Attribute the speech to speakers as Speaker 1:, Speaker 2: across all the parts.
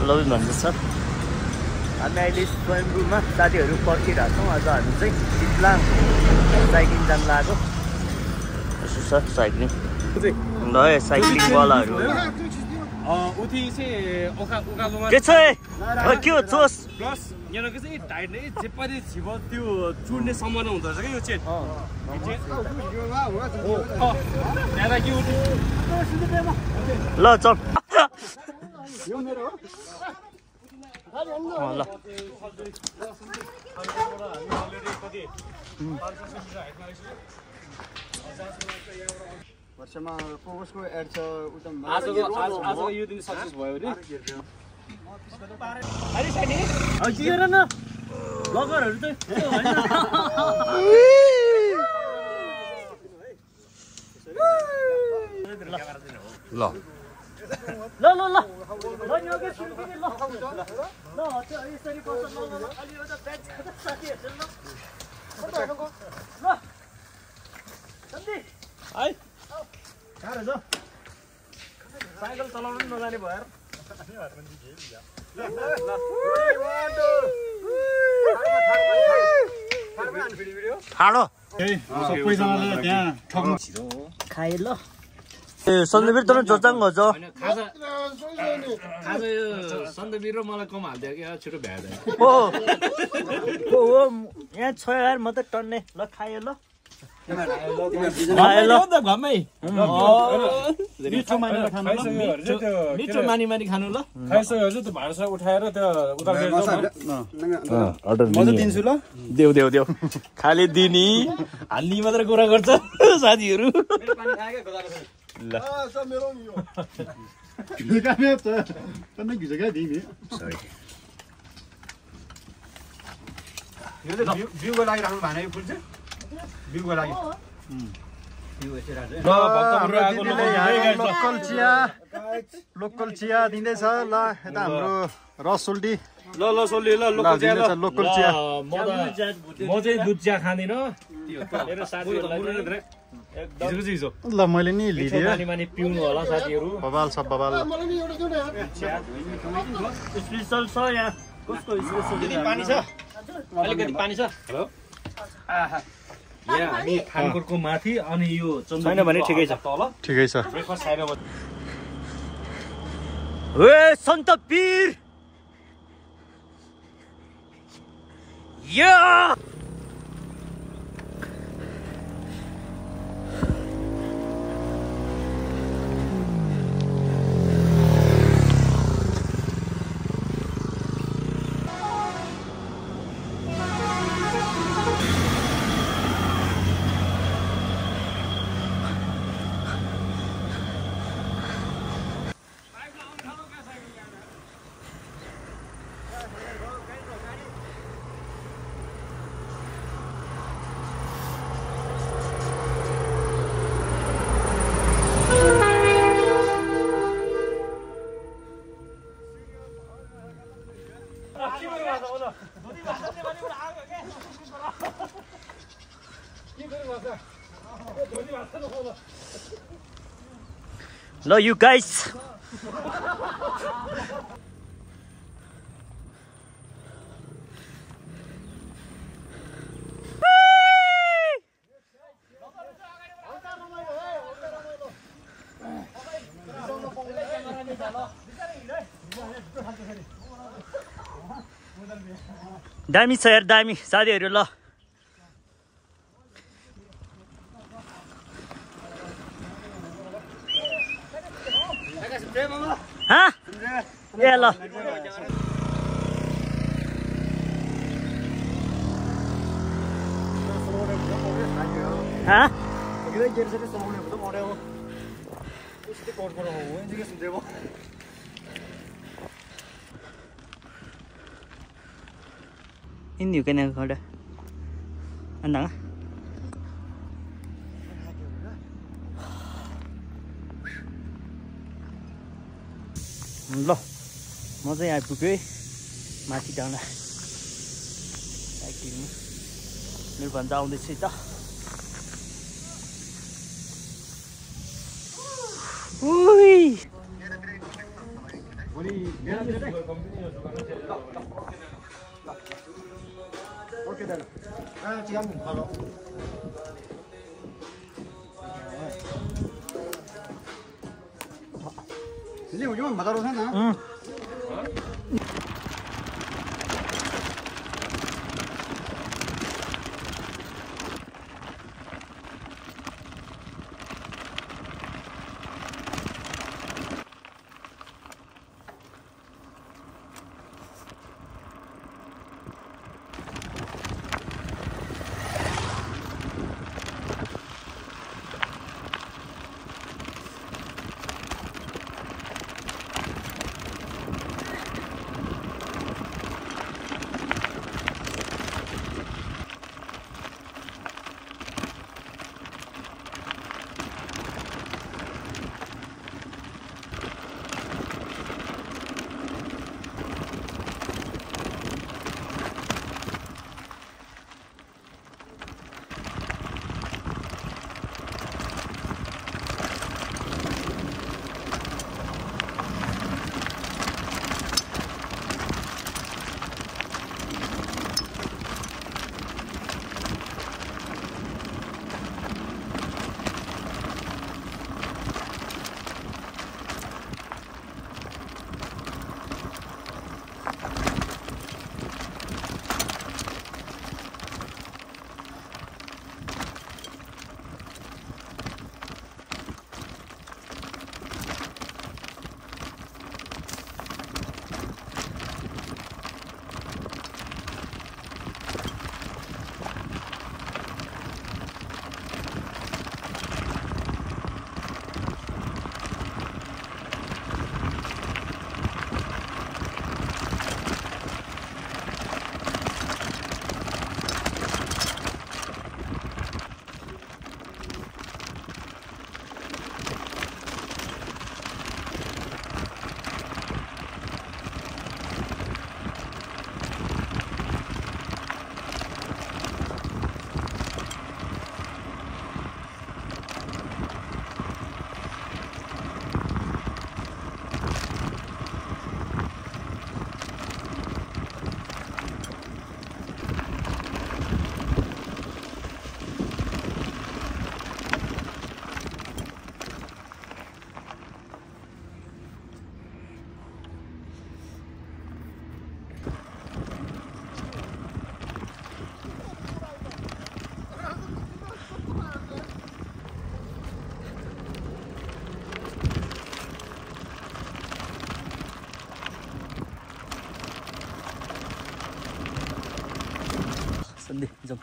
Speaker 1: लभी भन्दैछ। हामी अहिले स्वयम्भूमा साथीहरू पर्खिरहेको छौँ। आज हामी चाहिँ चिप्लाङ साइक्लिङ जान लाग्यो। यसो छ साइक्लिङ ल साइक्लिङवालाहरू के छ के हो जोस
Speaker 2: प्लस यहाँको चाहिँ टाइट नै जे पनि छिब त्यो चुड्ने सम्भावना हुँदो रहेछ क्या यो चेन
Speaker 1: ल चल ल
Speaker 3: वर्षमा फोकसको एड छ उतम
Speaker 2: आजको यो दिन सक्सेस भयो नि
Speaker 1: अरे साइनी अझिएर न ब्लगरहरु चाहिँ
Speaker 2: ल
Speaker 1: ल ल ल ल योगे सुरु पनि ल ल त्यो यसरी पर्छ ल ल अलि एउटा ब्याच साथीहरु ल ल सन्दी आइ कहाँ रहेछ साइकल चलाउनु नजाने भयो खाडो
Speaker 3: सबैजनाले त्यहाँ ठग्नु
Speaker 1: खाए ल ए सन्दीप त जोचाङ हो जो
Speaker 2: खाजा यो सन्दीप र मलाई कम हाल्दियो कि छिटो भ्याउँदैन
Speaker 1: ओ यहाँ छ यार म त टन्ने ल खाए ल
Speaker 2: मिठो मानी मानी खानु ल खाइसकेपछि त्यो भाँडा उठाएर त्यो
Speaker 3: म त दिन्छु ल
Speaker 1: देऊ देऊ देऊ खाली दिनी हाल्ने मात्र कुरा गर्छ साथीहरू ल
Speaker 3: भ्यूको लागि राख्नु भएन यो फुल चाहिँ भ्यूको लागि लोकल चिया दिँदैछ ल यता हाम्रो रसोल्टी
Speaker 2: ल ल सोल्ली ल
Speaker 3: लोकल चिया
Speaker 2: म चाहिँ दुध चिया खाँदिन मेरो साथीहरुलाई एकदम
Speaker 3: ल मैले नि लिदिए
Speaker 2: मानी मानी पिउनु होला साथीहरु
Speaker 3: बबाल सब बबाल
Speaker 1: स्पेशल छ यहाँ कसको स्पेशल
Speaker 2: पानी छ अलिकति पानी छ हेलो यहाँ हामी खानकोटको माथि अनि यो
Speaker 1: छैन भने ठिकै छ
Speaker 2: तल
Speaker 3: ठिकै छ
Speaker 2: ब्रेकफास्ट खाएर
Speaker 1: ए सन्त पीर या Hello, you guys. दामी छ यार दामी साथीहरु ल हाँ ये लो हाँ ini kan yang ada anak ल म चाहिँ आइपुगेँ माथि डाँडा साइक्लिङमा मेरो भन्दा आउँदैछ त
Speaker 3: भोलि बिहान ओके दादा चिकन खालो ini ujung mata rosan na
Speaker 1: Sandi, jom.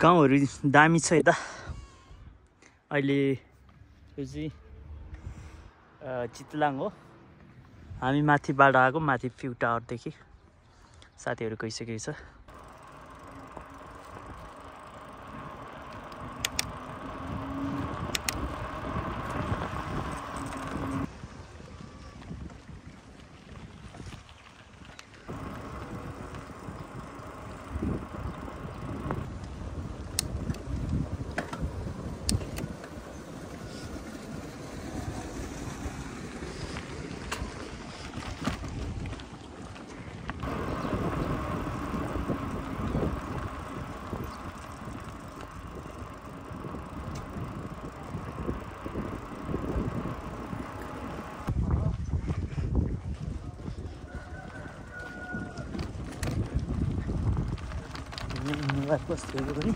Speaker 1: गाउँहरू दामी छ यता। अहिले यो चाहिँ चितलाङ हो। हामी माथिबाट आएको, माथि भ्यू टावरदेखि साथीहरू गइसकेको छ। बस्तीहरू पनि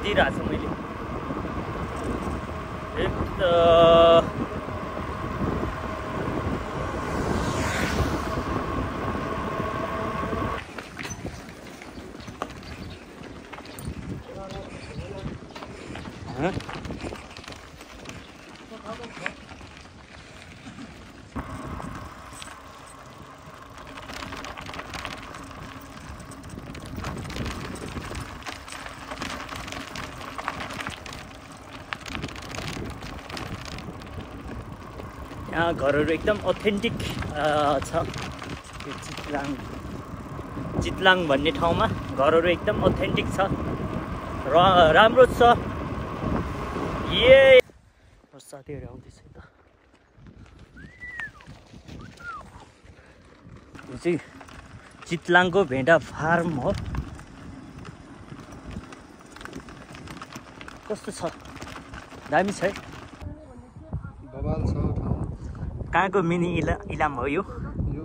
Speaker 1: दिइरहेको छु मैले। यहाँ घरहरू एकदम अथेन्टिक छ। चितलाङ भन्ने ठाउँमा घरहरू एकदम अथेन्टिक छ र राम्रो छ। साथीहरू आउँदैछ त। यो चाहिँ चितलाङको भेडा फार्म हो। कस्तो छ? दामी छ है।
Speaker 3: बबाल छ ठाउँ।
Speaker 1: कहाँको मिनी इलाम हो यो?
Speaker 3: यो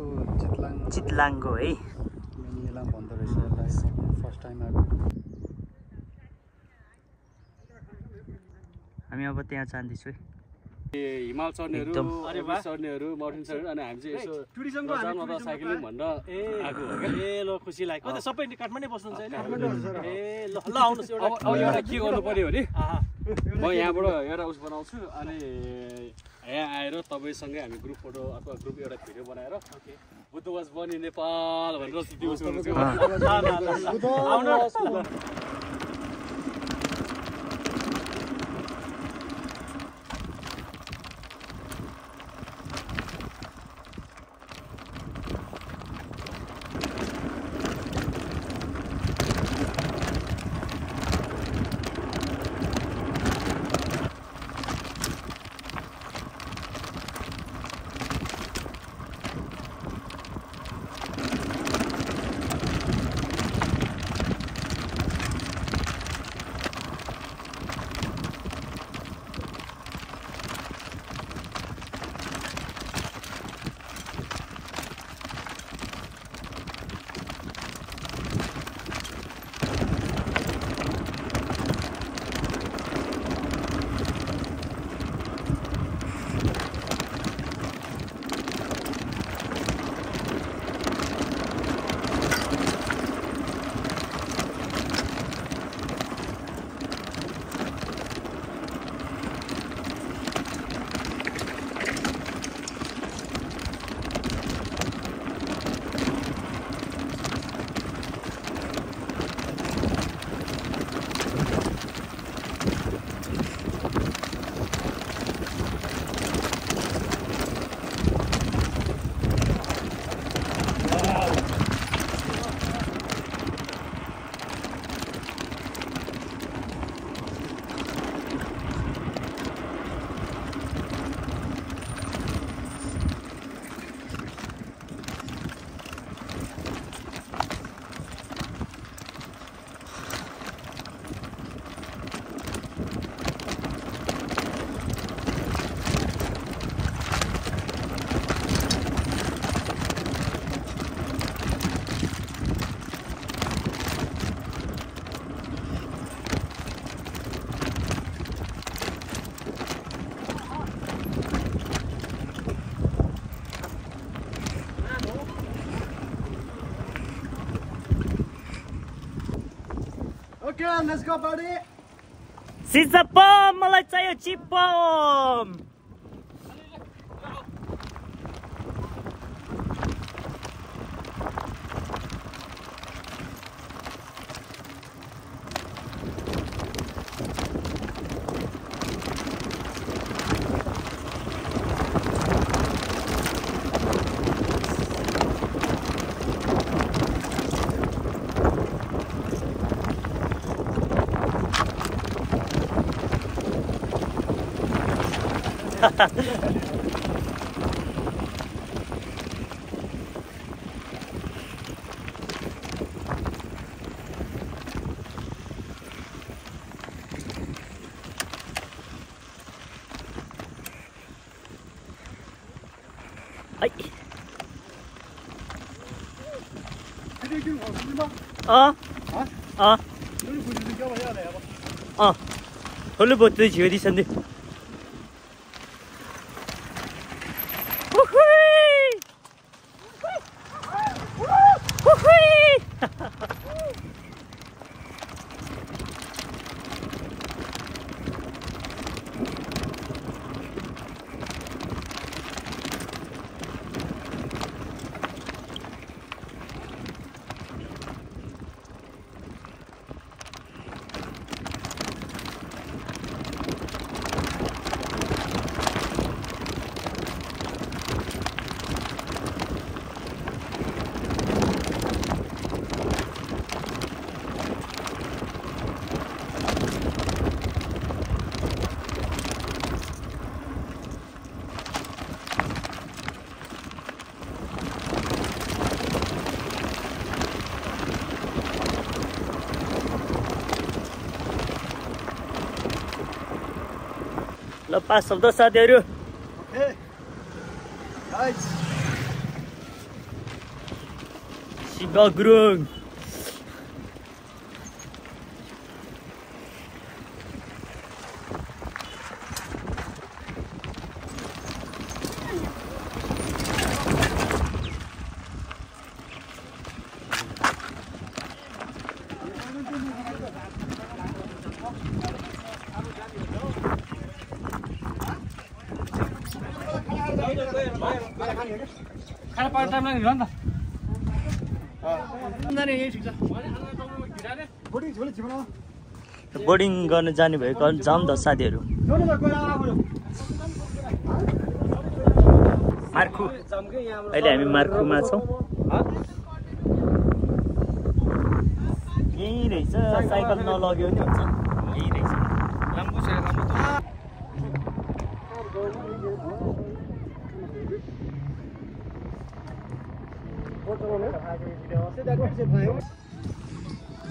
Speaker 1: चितलाङको है।
Speaker 3: मिनी इलाम भन्दो रहेछ यसलाई। फर्स्ट टाइम आएको।
Speaker 1: हामी अब त्यहाँ जाँदैछु है।
Speaker 2: हिमाल चढ्नेहरू, चढ्नेहरू, माउन्टेन चढ्नेहरू अनि हामी चाहिँ यसो टुरिज्मको साइक्लिङ भनेर आएको हो क्या।
Speaker 4: ए ल खुसी लाग्यो। कता सबै काठमाडौँ बस्नुहुन्छ हैन? ए ल आउनुस्।
Speaker 2: अब एउटा के गर्नु पर्यो भने म यहाँबाट एउटा उस बनाउँछु अनि यहाँ आएर तपाईँसँगै हामी ग्रुप फोटो अथवा ग्रुप एउटा भिडियो बनाएर बुद्धवास बनी नेपाल भनेर त्यो उस गर्नु
Speaker 4: आउनु।
Speaker 3: Okay, let's go, buddy.
Speaker 1: सिसा बम मलाई चाहियो चिप बम Ấy. 홀리버드 지어디 산데. ल पास शब्द साथीहरु
Speaker 3: ओके गाइस
Speaker 1: शिवा गुरुङ
Speaker 2: खाना पार्ट टाइम लाग्यो नि त
Speaker 1: बोर्डिङ गर्न जाने भएको जाम त साथीहरु मार्कु अहिले हामी मार्कुमा छौं यही रहेछ साइकल नलग्यो नि हुन्छ यही रहेछ
Speaker 2: राम्रो छ राम्रो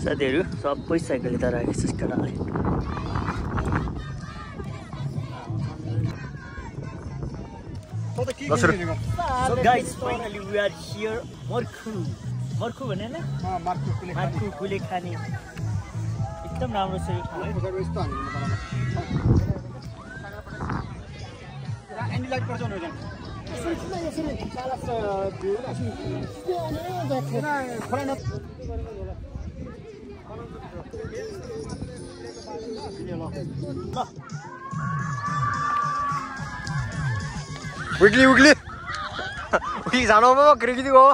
Speaker 1: साथीहरु सबै साइकल यता राखेको छ केटाले So guys, finally we are here. Marku भने नि मार्कु कुले खाने एकदम राम्रो छ यो ठाउँ
Speaker 3: एन्डी लाइट पर्छ नि
Speaker 5: Wiggly wiggly. Wiggly जानो म क्रिकेट को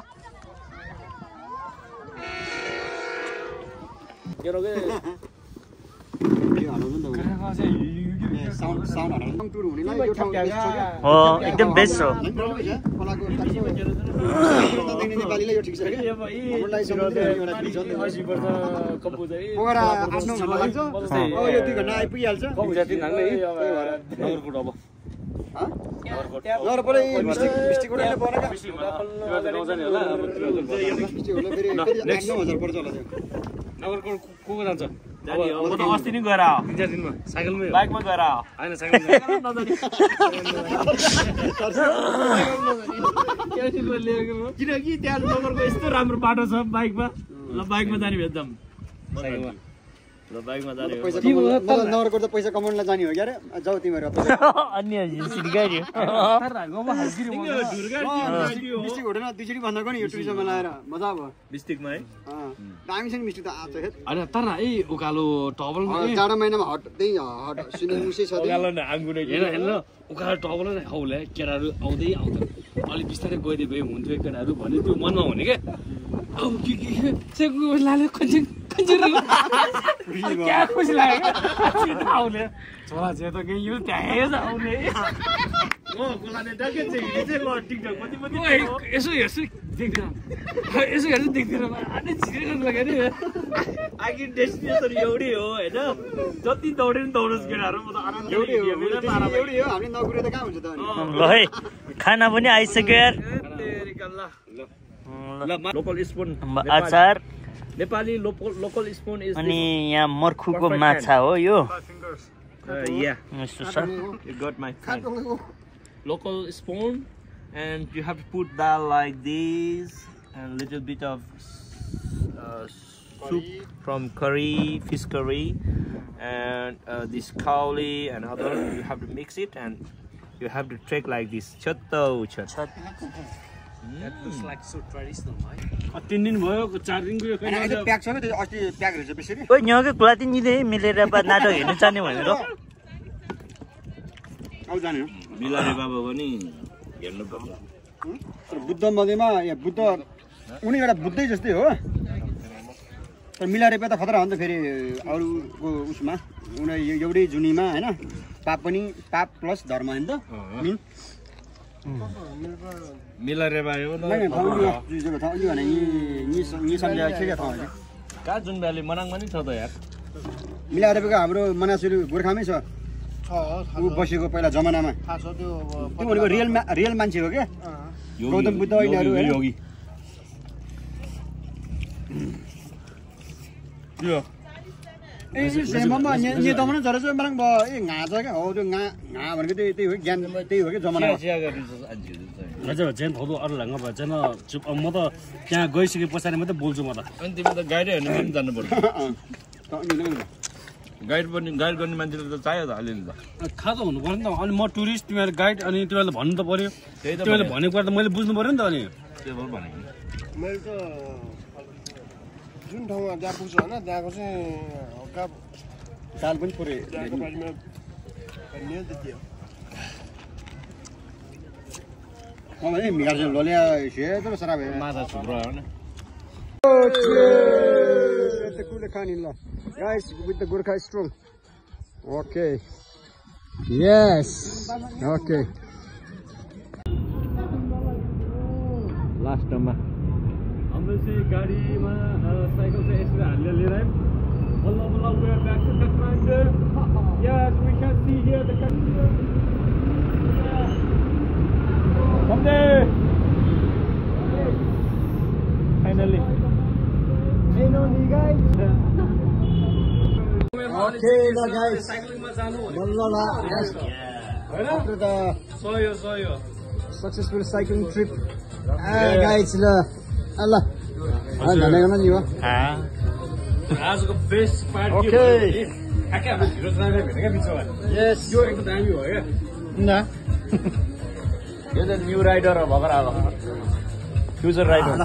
Speaker 1: एकदम बेस्ट हो अस्ति नि गएर
Speaker 2: साइकलमै
Speaker 1: बाइकमा गएर
Speaker 2: हैन साइकलमै
Speaker 1: किनकि त्यहाँ नगरको यस्तो राम्रो बाटो छ बाइकमा ल बाइकमा जाने भेट्छौँ
Speaker 5: पैसा कमाउन नगरको त पैसा कमाउनलाई जाने हो क्या रे जाऊ तिमीहरू
Speaker 1: अन्य सिडगाडी
Speaker 5: मिस्टेक हुँदैन दुईचोटि भन्दा पनि यो टुरिज्ममा लगाएर मजा भयो
Speaker 3: डिस्ट्रिक्टमा है
Speaker 5: दामी छ नि मिस्टेक त आएको छ
Speaker 2: होइन तर है उकालो टबलमा
Speaker 5: जाडो महिनामा हट त्यही हट सुने मुसै छ
Speaker 2: हेर उकालो टबल हौले केटाहरू आउँदै आउँदैन अलिक बिस्तारै गइदिए भए हुन्थ्यो केटाहरू भन्ने त्यो मनमा हुने क्या अब के लाले क्या खुसी लाग्यो आउने छोरा चाहिँ त केही यो त्यहाँ आउने यसो हेर्छु देख्दैन यसो हेर्छु देख्दैन
Speaker 4: आखिर डेस्टिनेसन एउटै हो होइन जति दौडे नि दौडोस् केटाहरू म त
Speaker 5: एउटै हो हामीले नगुरे त कहाँ हुन्छ त
Speaker 1: ल है खाना पनि आइसक्यो यार
Speaker 4: लोकल स्पुन
Speaker 1: अचार
Speaker 4: नेपाली लोकल स्पुन इज
Speaker 1: अनि यहाँ मर्खुको माछा हो यो
Speaker 4: yeah
Speaker 1: यस्तो छ
Speaker 4: you got my friend local spoon and you have to put dal like this and little bit of soup from curry fish curry and this kauli and other you have to mix it and you have to take like this chatto chat
Speaker 2: That looks like so traditional, right? 3 दिन भयो 4 दिनको यो
Speaker 5: अनि अहिले pack छ के त्यो अस्ति प्याक रहेछ बेसरी
Speaker 1: ओइ यहाँकै कुरा चाहिँ निले मिलेर नाटक हेर्नु जाने भनेर
Speaker 5: आउ जाने हो
Speaker 4: बिलारे बाबा पनि हेर्नु पर्छ
Speaker 5: तर बुद्ध मध्येमा यहाँ बुद्ध उनी एउटा बुद्धै जस्तै हो तर मिलारेपा त खतरा हो नि त फेरि अरूको उसमा उनी एउटै जुनीमा होइन पाप पनि पाप प्लस धर्म होइन त
Speaker 4: मिलारे बाबा कहाँ जुन भ्याली मनाङमा नि छ त यार
Speaker 5: मिलारेपाको हाम्रो मनासुरु गोर्खामै छ ऊ बसेको पहिला जमानामा त्यो भनेको रियल मान्छे हो क्या गौतम बुद्ध यिनीहरू
Speaker 4: योगी यो
Speaker 5: सेममा नि दमन जरा चाहिँ मलाई ए घा छ क्या हो त्यो घा भनेको त्यही हो ज्ञान त्यही हो कि जमाना
Speaker 2: हजुर चाहिँ थोदो अरू ढङ्ग भए चाहिँ चुप म त त्यहाँ गइसके पछाडि मात्रै बोल्छु म त
Speaker 4: अनि तिमी त गाइड हेर्नु पनि जानुपर्छ गाइड गर्ने मान्छेले त चाहियो त अलिअलि त
Speaker 2: थाहा त हुनु पर्यो नि त अनि म टुरिस्ट तिमीहरू गाइड अनि तिमीहरूले भन्नु त पर्यो तिमीहरूले भनेको कुरा त मैले बुझ्नु पर्यो नि त अनि
Speaker 4: त्यो भनेको
Speaker 6: मैले त जुन ठाउँमा जहाँ पुग्छ होइन त्यहाँको चाहिँ हल्का
Speaker 5: दाल पनि पुरै
Speaker 6: त्यहाँको बारेमा भन्ने त्यति हो
Speaker 5: है मिगार चाहिँ लोल्या सेतो सराब
Speaker 4: माछा छुप्रो होइन
Speaker 5: कुले खानी ल guys with the Gurkha strong okay yes okay
Speaker 2: last टर्ममा हाम्रो चाहिँ गाडीमा साइकल चाहिँ यसरी हालेर लिएर आयौँ बल्ल बल्ल we are back to Kathmandu yes we can see here the Kathmandu someday finally
Speaker 5: finally guys okay la guys
Speaker 2: साइक्लिङमा जानु
Speaker 5: balla yes after the
Speaker 2: सयो
Speaker 5: successful cycling trip guys la Allah धन्यवाद नि हो
Speaker 2: आजको बेस्ट पार्ट
Speaker 5: Okay.
Speaker 2: के हाम्रो video driver भेट्यो क्या बिचमा
Speaker 5: yes
Speaker 2: यो एकदम दामी हो क्या
Speaker 5: न
Speaker 4: यो त न्यू राइडर हो भर्खर अब फ्युचर राइडर